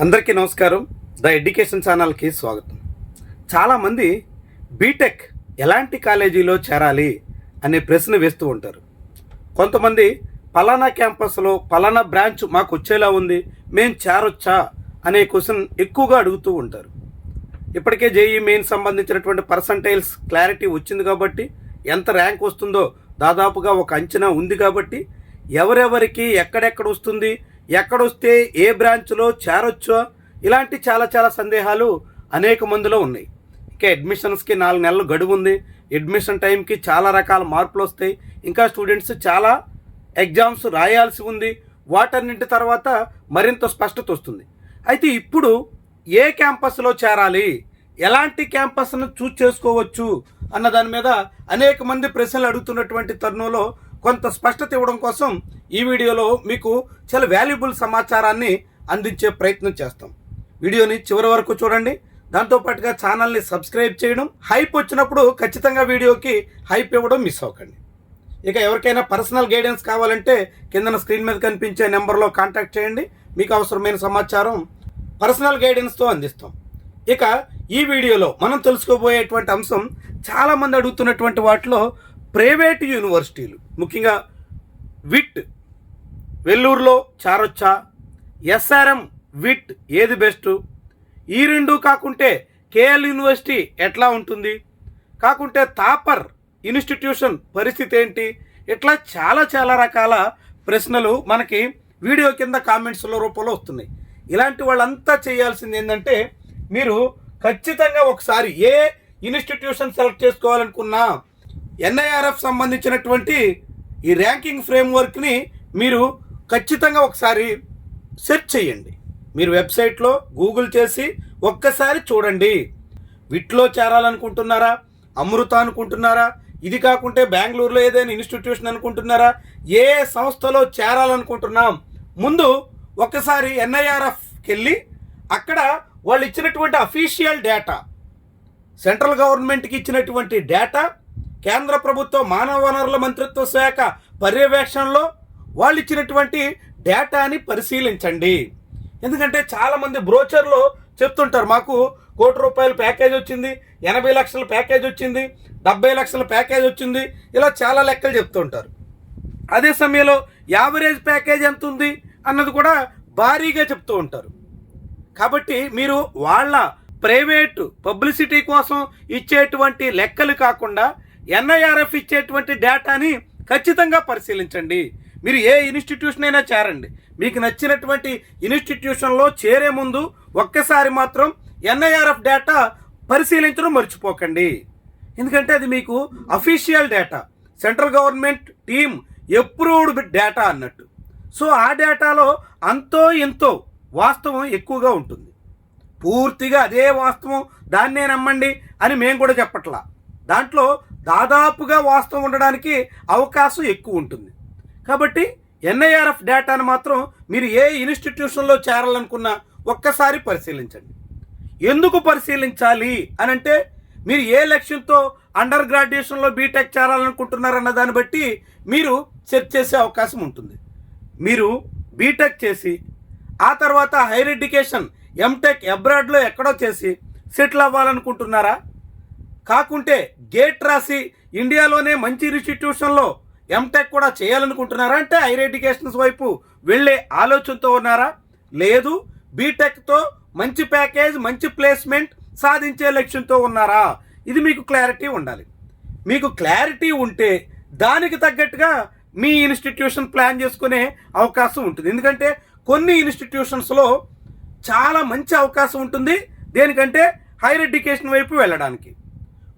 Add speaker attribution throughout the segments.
Speaker 1: అందరికీ నమస్కారం. The education ఛానల్కి స్వాగతం. చాలామంది బీటెక్ ఎలాంటి కాలేజీలో చేరాలి అనే ప్రశ్న వేస్తూ ఉంటారు. కొంతమంది పలానా క్యాంపస్లో పలానా బ్రాంచ్ మాకు వచ్చేలా ఉంది, మేము చేరొచ్చా అనే క్వశ్చన్ ఎక్కువగా అడుగుతూ ఉంటారు. ఇప్పటికే జేఈ మెయిన్ సంబంధించినటువంటి పర్సంటైల్స్ క్లారిటీ వచ్చింది కాబట్టి, ఎంత ర్యాంక్ వస్తుందో దాదాపుగా ఒక అంచనా ఉంది కాబట్టి, ఎవరెవరికి ఎక్కడెక్కడ వస్తుంది, ఎక్కడొస్తే ఏ బ్రాంచ్లో చేరొచ్చో ఇలాంటి చాలా సందేహాలు అనేక మందిలో ఉన్నాయి. ఇక అడ్మిషన్స్కి 4 నెలలు గడువు ఉంది. అడ్మిషన్ టైంకి చాలా రకాల మార్పులు వస్తాయి. ఇంకా స్టూడెంట్స్ చాలా ఎగ్జామ్స్ రాయాల్సి ఉంది. వాటన్నింటి తర్వాత మరింత స్పష్టత వస్తుంది. అయితే ఇప్పుడు ఏ క్యాంపస్లో చేరాలి, ఎలాంటి క్యాంపస్ను చూస్ చేసుకోవచ్చు అన్న దాని మీద అనేక మంది ప్రశ్నలు అడుగుతున్నటువంటి తరుణంలో కొంత స్పష్టత ఇవ్వడం కోసం ఈ వీడియోలో మీకు చాలా వాల్యుబుల్ సమాచారాన్ని అందించే ప్రయత్నం చేస్తాం. వీడియోని చివరి వరకు చూడండి. దాంతోపాటుగా ఛానల్ని సబ్స్క్రైబ్ చేయడం, హైప్ వచ్చినప్పుడు ఖచ్చితంగా వీడియోకి హైప్ ఇవ్వడం మిస్ అవ్వకండి. ఇక ఎవరికైనా పర్సనల్ గైడెన్స్ కావాలంటే కింద స్క్రీన్ మీద కనిపించే నెంబర్లో కాంటాక్ట్ చేయండి. మీకు అవసరమైన సమాచారం పర్సనల్ గైడెన్స్తో అందిస్తాం. ఇక ఈ వీడియోలో మనం తెలుసుకోబోయేటువంటి అంశం, చాలామంది అడుగుతున్నటువంటి వాటిలో ప్రైవేట్ యూనివర్సిటీలు, ముఖ్యంగా విట్ వెల్లూరులో చేరొచ్చా, ఎస్ఆర్ఎం విట్ ఏది బెస్ట్, ఈ రెండు కాకుంటే కేఎల్ యూనివర్సిటీ ఎట్లా ఉంటుంది, కాకుంటే థాపర్ ఇన్స్టిట్యూషన్ పరిస్థితి ఏంటి, ఇట్లా చాలా రకాల ప్రశ్నలు మనకి వీడియో కింద కామెంట్స్లో రూపంలో వస్తున్నాయి. ఇలాంటి వాళ్ళంతా చేయాల్సింది ఏంటంటే, మీరు ఖచ్చితంగా ఒకసారి ఏ ఇన్స్టిట్యూషన్ సెలెక్ట్ చేసుకోవాలనుకున్నా ఎన్ఐఆర్ఎఫ్ సంబంధించినటువంటి ఈ ర్యాంకింగ్ ఫ్రేమ్వర్క్ని మీరు ఖచ్చితంగా ఒకసారి సెర్చ్ చేయండి. మీరు వెబ్సైట్లో గూగుల్ చేసి ఒక్కసారి చూడండి. విట్లో చేరాలనుకుంటున్నారా, అమృత అనుకుంటున్నారా, ఇది కాకుంటే బెంగళూరులో ఏదైనా ఇన్స్టిట్యూషన్ అనుకుంటున్నారా, ఏ సంస్థలో చేరాలనుకుంటున్నాం, ముందు ఒక్కసారి ఎన్ఐఆర్ఎఫ్కి వెళ్ళి అక్కడ వాళ్ళు ఇచ్చినటువంటి అఫీషియల్ డేటా, సెంట్రల్ గవర్నమెంట్కి ఇచ్చినటువంటి డేటా, కేంద్ర ప్రభుత్వ మానవ వనరుల మంత్రిత్వ శాఖ పర్యవేక్షణలో వాళ్ళు ఇచ్చినటువంటి డేటాని పరిశీలించండి. ఎందుకంటే చాలామంది బ్రోచర్లో చెప్తుంటారు, మాకు ₹1,00,00,000 ప్యాకేజ్ వచ్చింది, 80 లక్షల ప్యాకేజ్ వచ్చింది, 70 లక్షల ప్యాకేజ్ వచ్చింది, ఇలా చాలా లెక్కలు చెప్తుంటారు. అదే సమయంలో యావరేజ్ ప్యాకేజ్ ఎంత ఉంది అన్నది కూడా భారీగా చెప్తూ ఉంటారు. కాబట్టి మీరు వాళ్ళ ప్రైవేటు పబ్లిసిటీ కోసం ఇచ్చేటువంటి లెక్కలు కాకుండా ఎన్ఐఆర్ఎఫ్ ఇచ్చేటువంటి డేటాని ఖచ్చితంగా పరిశీలించండి. మీరు ఏ ఇన్స్టిట్యూషన్ అయినా చేరండి, మీకు నచ్చినటువంటి ఇన్స్టిట్యూషన్లో చేరే ముందు ఒక్కసారి మాత్రం ఎన్ఐఆర్ఎఫ్ డేటా పరిశీలించడం మర్చిపోకండి. ఎందుకంటే అది మీకు official data, central government team approved data అన్నట్టు. సో ఆ డేటాలో అంతో ఎంతో వాస్తవం ఎక్కువగా ఉంటుంది. పూర్తిగా అదే వాస్తవం, దాన్నే నమ్మండి అని మేము కూడా చెప్పట్లా. దాంట్లో దాదాపుగా వాస్తవం ఉండడానికి అవకాశం ఎక్కువ ఉంటుంది. కాబట్టి ఎన్ఐఆర్ఎఫ్ డేటాను మాత్రం మీరు ఏ ఇన్స్టిట్యూషన్లో చేరాలనుకున్నా ఒక్కసారి పరిశీలించండి. ఎందుకు పరిశీలించాలి అని అంటే, మీరు ఏ లక్ష్యంతో అండర్ గ్రాడ్యుయేషన్లో బీటెక్ చేరాలనుకుంటున్నారన్న దాన్ని బట్టి మీరు సెర్చ్ చేసే అవకాశం ఉంటుంది. మీరు బీటెక్ చేసి ఆ తర్వాత హైయర్ ఎడ్యుకేషన్ ఎంటెక్ అబ్రాడ్లో ఎక్కడో చేసి సెటిల్ అవ్వాలనుకుంటున్నారా, కాకుంటే గేట్ రాసి ఇండియాలోనే మంచి ఇన్స్టిట్యూషన్లో ఎంటెక్ కూడా చేయాలనుకుంటున్నారా, అంటే హైయర్ ఎడ్యుకేషన్స్ వైపు వెళ్ళే ఆలోచనతో ఉన్నారా, లేదు బీటెక్తో మంచి ప్యాకేజ్ మంచి ప్లేస్మెంట్ సాధించే లక్ష్యంతో ఉన్నారా, ఇది మీకు క్లారిటీ ఉండాలి. మీకు క్లారిటీ ఉంటే దానికి తగ్గట్టుగా మీ ఇన్స్టిట్యూషన్ ప్లాన్ చేసుకునే అవకాశం ఉంటుంది. ఎందుకంటే కొన్ని ఇన్స్టిట్యూషన్స్లో చాలా మంచి అవకాశం ఉంటుంది దేనికంటే హైయర్ ఎడ్యుకేషన్ వైపు వెళ్ళడానికి.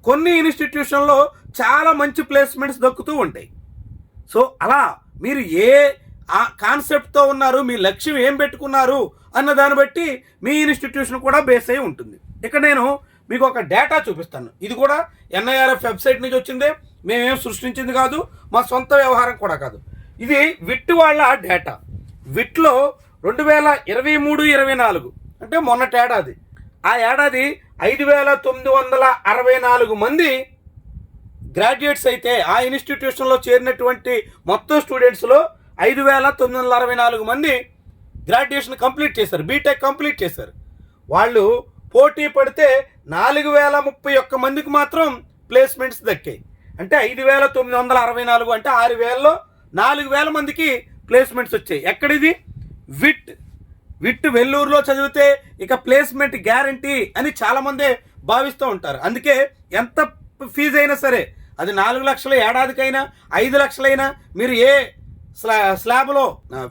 Speaker 1: కొన్ని ఇన్స్టిట్యూషన్లో చాలా మంచి ప్లేస్మెంట్స్ దక్కుతూ ఉంటాయి. సో అలా మీరు ఏ కాన్సెప్ట్తో ఉన్నారు, మీ లక్ష్యం ఏం పెట్టుకున్నారు అన్న దాన్ని బట్టి మీ ఇన్స్టిట్యూషన్ కూడా బేస్ అయి ఉంటుంది. ఇక్కడ నేను మీకు ఒక డేటా చూపిస్తాను. ఇది కూడా ఎన్ఐఆర్ఎఫ్ వెబ్సైట్ నుంచి వచ్చిందే, మేమేం సృష్టించింది కాదు, మా సొంత వ్యవహారం కూడా కాదు. ఇది విట్ వాళ్ళ డేటా. విట్లో 2023-24 అంటే మొన్నటి ఏడాది, ఆ ఏడాది 5,964 మంది గ్రాడ్యుయేట్స్ అయితే ఆ ఇన్స్టిట్యూషన్లో చేరినటువంటి మొత్తం స్టూడెంట్స్లో 5,964 మంది గ్రాడ్యుయేషన్ కంప్లీట్ చేశారు, బీటెక్ కంప్లీట్ చేశారు. వాళ్ళు పోటీ పడితే 4031 మందికి మాత్రం ప్లేస్మెంట్స్ దక్కాయి. అంటే 5964, అంటే 6000లో 4000 మందికి ప్లేస్మెంట్స్ వచ్చాయి. ఎక్కడిది? విట్ వెల్లూరులో చదివితే ఇక ప్లేస్మెంట్ గ్యారంటీ అని చాలామందే భావిస్తూ ఉంటారు. అందుకే ఎంత ఫీజు అయినా సరే, అది 4 లక్షలు ఏడాదికైనా 5 లక్షలైనా, మీరు ఏ స్లాబ్లో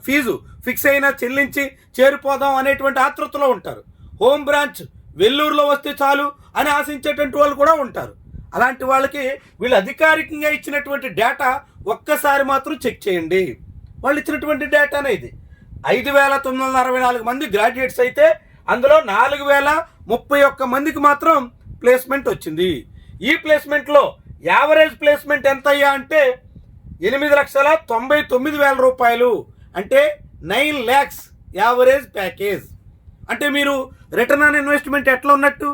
Speaker 1: ఫీజు ఫిక్స్ అయినా చెల్లించి చేరిపోదాం అనేటువంటి ఆతృతలో ఉంటారు. హోమ్ బ్రాంచ్ వెల్లూరులో వస్తే చాలు అని ఆశించేటువంటి వాళ్ళు కూడా ఉంటారు. అలాంటి వాళ్ళకి వీళ్ళు అధికారికంగా ఇచ్చినటువంటి డేటా ఒక్కసారి మాత్రం చెక్ చేయండి. వాళ్ళు ఇచ్చినటువంటి డేటానే ఇది. 5964 మంది గ్రాడ్యుయేట్స్ అయితే అందులో 4031 మందికి మాత్రం ప్లేస్మెంట్ వచ్చింది. ఈ ప్లేస్మెంట్లో యావరేజ్ ప్లేస్మెంట్ ఎంత అయ్యా అంటే 8,99,000 రూపాయలు, అంటే 9 lakhs యావరేజ్ ప్యాకేజ్. అంటే మీరు రిటర్న్ ఆన్ ఇన్వెస్ట్మెంట్ ఎట్లా ఉన్నట్టు?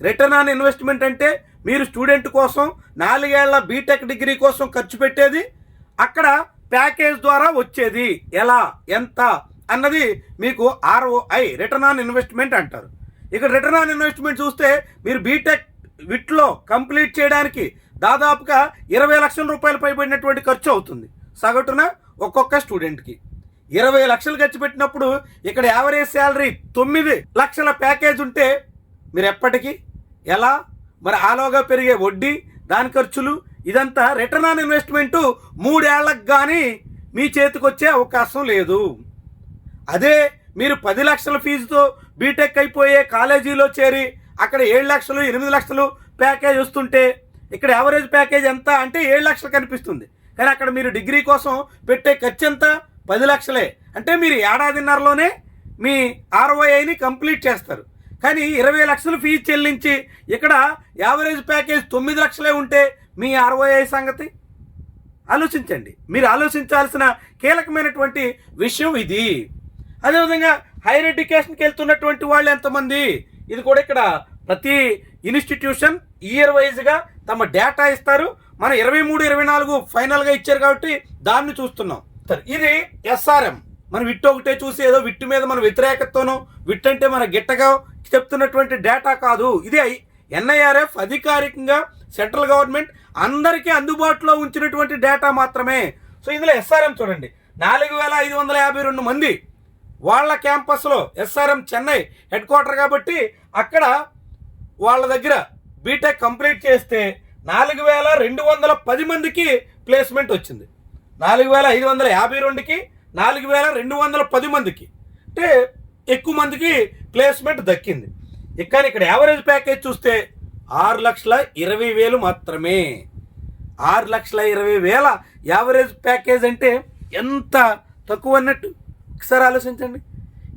Speaker 1: రిటర్న్ ఆన్ ఇన్వెస్ట్మెంట్ అంటే మీరు స్టూడెంట్ కోసం 4 ఏళ్ల బీటెక్ డిగ్రీ కోసం ఖర్చు పెట్టేది, అక్కడ ప్యాకేజ్ ద్వారా వచ్చేది ఎలా, ఎంత అన్నది మీకు ROI, రిటర్న్ ఆన్ ఇన్వెస్ట్మెంట్ అంటారు. ఇక్కడ రిటర్న్ ఆన్ ఇన్వెస్ట్మెంట్ చూస్తే మీరు బీటెక్ విట్లో కంప్లీట్ చేయడానికి దాదాపుగా 20 లక్షల రూపాయలు పైబడినటువంటి ఖర్చు అవుతుంది సగటున ఒక్కొక్క స్టూడెంట్కి. 20 లక్షలు ఖర్చు పెట్టినప్పుడు ఇక్కడ యావరేజ్ శాలరీ 9 లక్షల ప్యాకేజ్ ఉంటే మీరు ఎప్పటికీ ఎలా? మరి ఆలోగా పెరిగే వడ్డీ, దాని ఖర్చులు, ఇదంతా రిటర్న్ ఆన్ ఇన్వెస్ట్మెంట్ 3 ఏళ్లకు కానీ మీ చేతికి వచ్చే అవకాశం లేదు. అదే మీరు 10 లక్షల ఫీజుతో బీటెక్ అయిపోయే కాలేజీలో చేరి అక్కడ 7 లక్షలు 8 లక్షలు ప్యాకేజ్ వస్తుంటే ఇక్కడ యావరేజ్ ప్యాకేజ్ ఎంత అంటే 7 లక్షలు కనిపిస్తుంది. కానీ అక్కడ మీరు డిగ్రీ కోసం పెట్టే ఖర్చు ఎంత? 10 లక్షలే. అంటే మీరు ఏడాదిన్నరలోనే మీ ROIని కంప్లీట్ చేస్తారు. కానీ 20 లక్షలు ఫీజు చెల్లించి ఇక్కడ యావరేజ్ ప్యాకేజ్ 9 లక్షలే ఉంటే మీ ROI సంగతి ఆలోచించండి. మీరు ఆలోచించాల్సిన కీలకమైనటువంటి విషయం ఇది. అదేవిధంగా హైయర్ ఎడ్యుకేషన్కి వెళ్తున్నటువంటి వాళ్ళు ఎంతమంది? ఇది కూడా ఇక్కడ ప్రతి ఇన్స్టిట్యూషన్ ఇయర్ వైజ్గా తమ డేటా ఇస్తారు. మనం 23-24 ఫైనల్గా ఇచ్చారు కాబట్టి దాన్ని చూస్తున్నాం. సరే, ఇది SRM. మనం విట్ ఒకటే చూసి ఏదో విట్టు మీద మన వ్యతిరేకతతోనో విట్ అంటే మన గిట్టగా చెప్తున్నటువంటి డేటా కాదు. ఇది NIRF అధికారికంగా సెంట్రల్ గవర్నమెంట్ అందరికీ అందుబాటులో ఉంచినటువంటి డేటా మాత్రమే. సో ఇందులో SRM చూడండి, 4552 మంది వాళ్ళ క్యాంపస్లో, SRM చెన్నై హెడ్ క్వార్టర్ కాబట్టి అక్కడ వాళ్ళ దగ్గర బీటెక్ కంప్లీట్ చేస్తే 4210 మందికి ప్లేస్మెంట్ వచ్చింది. 4552కి 4210 మందికి, అంటే ఎక్కువ మందికి ప్లేస్మెంట్ దక్కింది. కానీ ఇక్కడ యావరేజ్ ప్యాకేజ్ చూస్తే 6,20,000 మాత్రమే. 6,20,000 యావరేజ్ ప్యాకేజ్ అంటే ఎంత తక్కువ అన్నట్టు ఒకసారి ఆలోచించండి.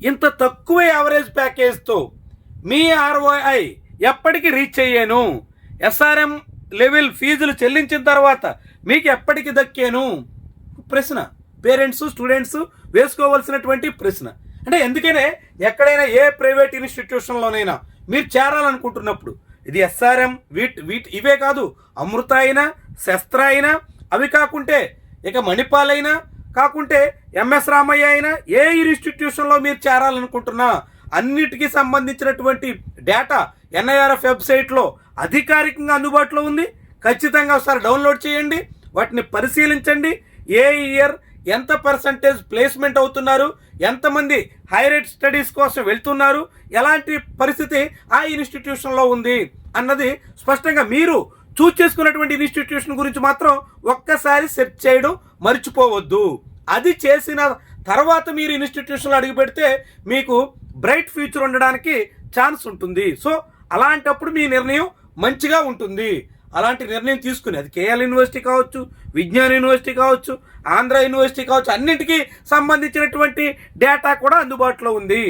Speaker 1: ఇంత తక్కువ యావరేజ్ ప్యాకేజ్తో మీ ROI ఎప్పటికీ రీచ్ అయ్యాను? SRM లెవెల్ ఫీజులు చెల్లించిన తర్వాత మీకు ఎప్పటికి దక్కాను? ప్రశ్న పేరెంట్స్ స్టూడెంట్స్ వేసుకోవాల్సినటువంటి ప్రశ్న. అంటే ఎందుకనే ఎక్కడైనా ఏ ప్రైవేట్ ఇన్స్టిట్యూషన్లోనైనా మీరు చేరాలనుకుంటున్నప్పుడు ఇది SRM, వీట్ ఇవే కాదు, అమృత అయినా, శస్త్ర అయినా, అవి కాకుంటే ఇక మణిపాల్ అయినా, కాకుంటే MS రామయ్య అయినా, ఏ ఇన్స్టిట్యూషన్లో మీరు చేరాలనుకుంటున్నా అన్నిటికీ సంబంధించినటువంటి డేటా NIRF వెబ్సైట్లో అధికారికంగా అందుబాటులో ఉంది. ఖచ్చితంగా ఒకసారి డౌన్లోడ్ చేయండి, వాటిని పరిశీలించండి. ఏ ఇయర్ ఎంత పర్సంటేజ్ ప్లేస్మెంట్ అవుతున్నారు, ఎంతమంది హైయర్ స్టడీస్ కోసం వెళ్తున్నారు, ఎలాంటి పరిస్థితి ఆ ఇన్స్టిట్యూషన్లో ఉంది అన్నది స్పష్టంగా మీరు చూస్ చేసుకున్నటువంటి ఇన్స్టిట్యూషన్ గురించి మాత్రం ఒక్కసారి సెర్చ్ చేయడం మర్చిపోవద్దు. అది చేసిన తర్వాత మీరు ఇన్స్టిట్యూషన్లో అడుగు పెడితే మీకు బ్రైట్ ఫ్యూచర్ ఉండడానికి ఛాన్స్ ఉంటుంది. సో అలాంటప్పుడు మీ నిర్ణయం మంచిగా ఉంటుంది. అలాంటి నిర్ణయం తీసుకుని అది KL యూనివర్సిటీ కావచ్చు, విజ్ఞాన్ యూనివర్సిటీ కావచ్చు, ఆంధ్ర యూనివర్సిటీ కావచ్చు, అన్నింటికీ సంబంధించినటువంటి డేటా కూడా అందుబాటులో ఉంది.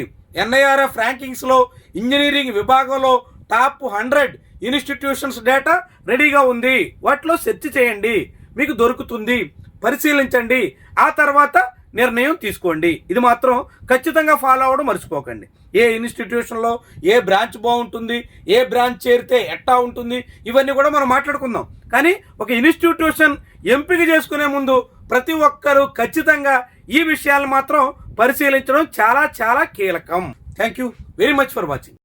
Speaker 1: NIRF ర్యాంకింగ్స్లో ఇంజనీరింగ్ విభాగంలో టాప్ 100 ఇన్స్టిట్యూషన్స్ డేటా రెడీగా ఉంది. వాటిలో సెర్చ్ చేయండి, మీకు దొరుకుతుంది. పరిశీలించండి, ఆ తర్వాత నిర్ణయం తీసుకోండి. ఇది మాత్రం ఖచ్చితంగా ఫాలో అవ్వడం మర్చిపోకండి. ఏ ఇన్స్టిట్యూషన్లో ఏ బ్రాంచ్ బాగుంటుంది, ఏ బ్రాంచ్ చేరితే ఎట్టా ఉంటుంది, ఇవన్నీ కూడా మనం మాట్లాడుకుందాం. కానీ ఒక ఇన్స్టిట్యూషన్ ఎంపిక చేసుకునే ముందు ప్రతి ఒక్కరూ ఖచ్చితంగా ఈ విషయాలు మాత్రం పరిశీలించడం చాలా చాలా కీలకం. Thank you very much for watching.